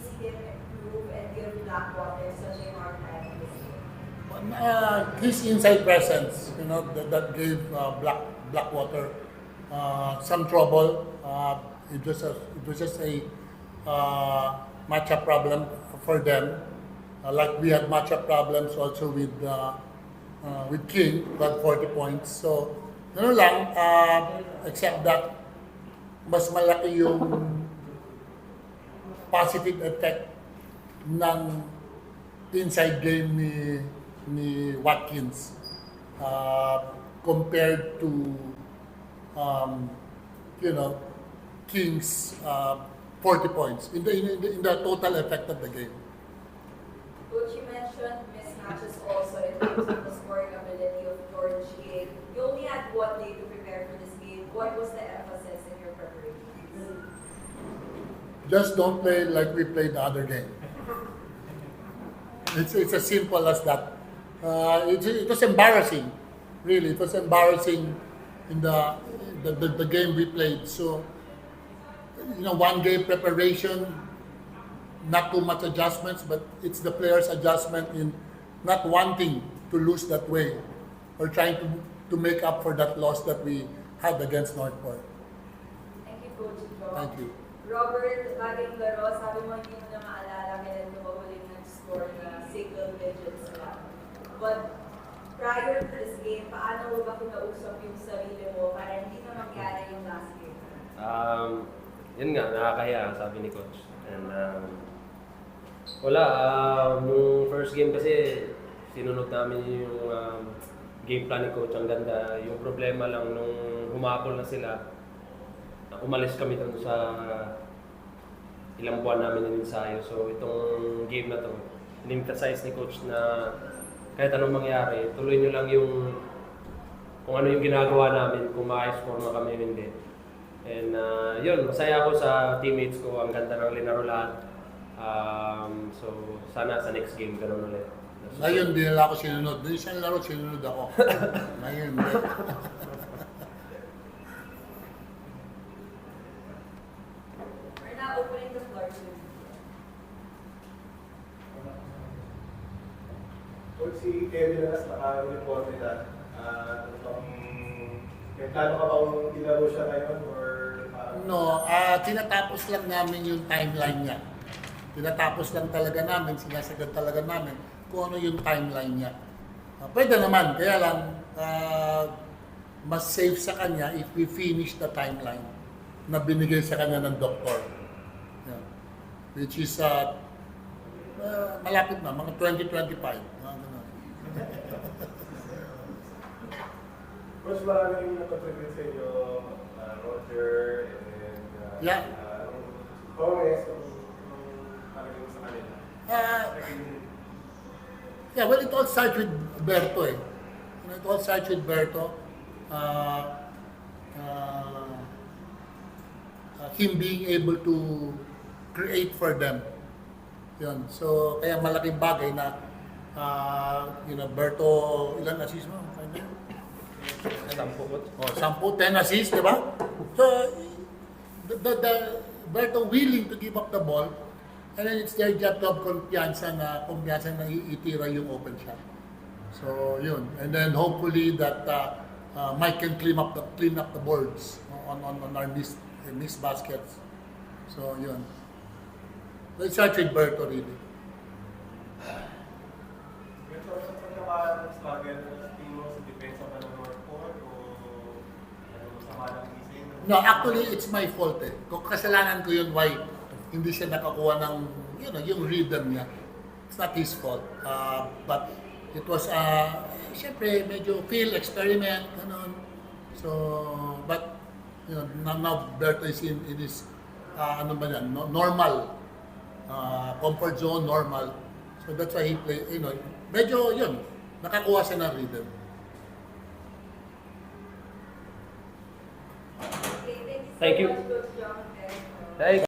see him improve and give Blackwater such a hard time this year? His inside presence, that gave Blackwater some trouble. It was just a matchup problem for them. Like we had matchup problems also with King, got 40 points. So, lang, except that mas malaki yung positive effect ng inside game ni Watkins compared to King's 40 points in the total effect of the game. Coach, you mentioned mismatches also in terms of the scoring ability of George King. You only had 1 day to prepare for this game. What was the emphasis in your preparation? Just don't play like we played the other game. It's as simple as that. It was embarrassing, really. It was embarrassing in the game we played. So, 1 game preparation, not too much adjustments, but it's the players' adjustment in not wanting to lose that way or trying to make up for that loss that we had against Northport. Thank you, Coach Joe. Thank you. Robert, bagay laro, sabi mo hindi mo na maalala kailan mo huling nag-score na single digits lang. But prior to this game, paano mo ba kinausap yung sarili mo para hindi na mangyari yung last game? Yun nga, nakakahiya, sabi ni Coach. And wala, nung first game kasi sinunod namin yung game plan ni Coach. Ang ganda. Yung problema lang nung humapol na sila, umalis kami doon sa ilang buwan namin ng ensayo. So itong game na to, in-emphasize ni Coach na kahit anong mangyari, tuloy nyo lang yung kung ano yung ginagawa namin, kung maayos forma kami o hindi. And yun, masaya ako sa teammates ko. Ang ganda ng linaro lahat. So sana sa next game ganun ulit. Ngayon, di nila ako sinunod. Doon isang laro, sinunod ako. Ngayon, hindi. We're now opening the floor to you. Coach, si Kevin Anas naka-report nila. May plano ka bang ilaro siya ngayon or No, tinatapos lang namin yung timeline niya. Tinatapos lang talaga namin, sinasagad talaga namin kung ano yung timeline niya. Pwede naman, kaya lang mas safe sa kanya if we finish the timeline na binigay sa kanya ng doktor. Yeah. Which is malapit na, mga 2025. Ganun. Coach, marami yung nakatribute sa inyo, Roger, and Yeah. Gomez, kung parang sa kanila. Yeah, well, it all starts with Berto eh. It all starts with Berto. Him being able to create for them. Yun. So, kaya malaking bagay na Berto, ilan assist mo? 10 assists, di ba? So, the Berto willing to give up the ball, and then it's their job to have kumpiyansa na itira yung open shot. So, yun. And then hopefully that Mike can clean up the boards on our missed baskets. So, yun. Let's start with Berto really. Ito, sa pagkaka-struggle, tingin mo sa depensa pa ng Northport o masama ng gising? No, actually, it's my fault eh. Kung kasalanan ko yun, why hindi siya nakakuha ng, yung rhythm niya. It's not his fault. But it was, syempre, medyo feel, experiment, ganun. So, but, now Berto is in his, normal, comfort zone, normal. So that's why he play, medyo nakakuha siya ng rhythm. Okay, Thank you. so much, Coach John. Hey.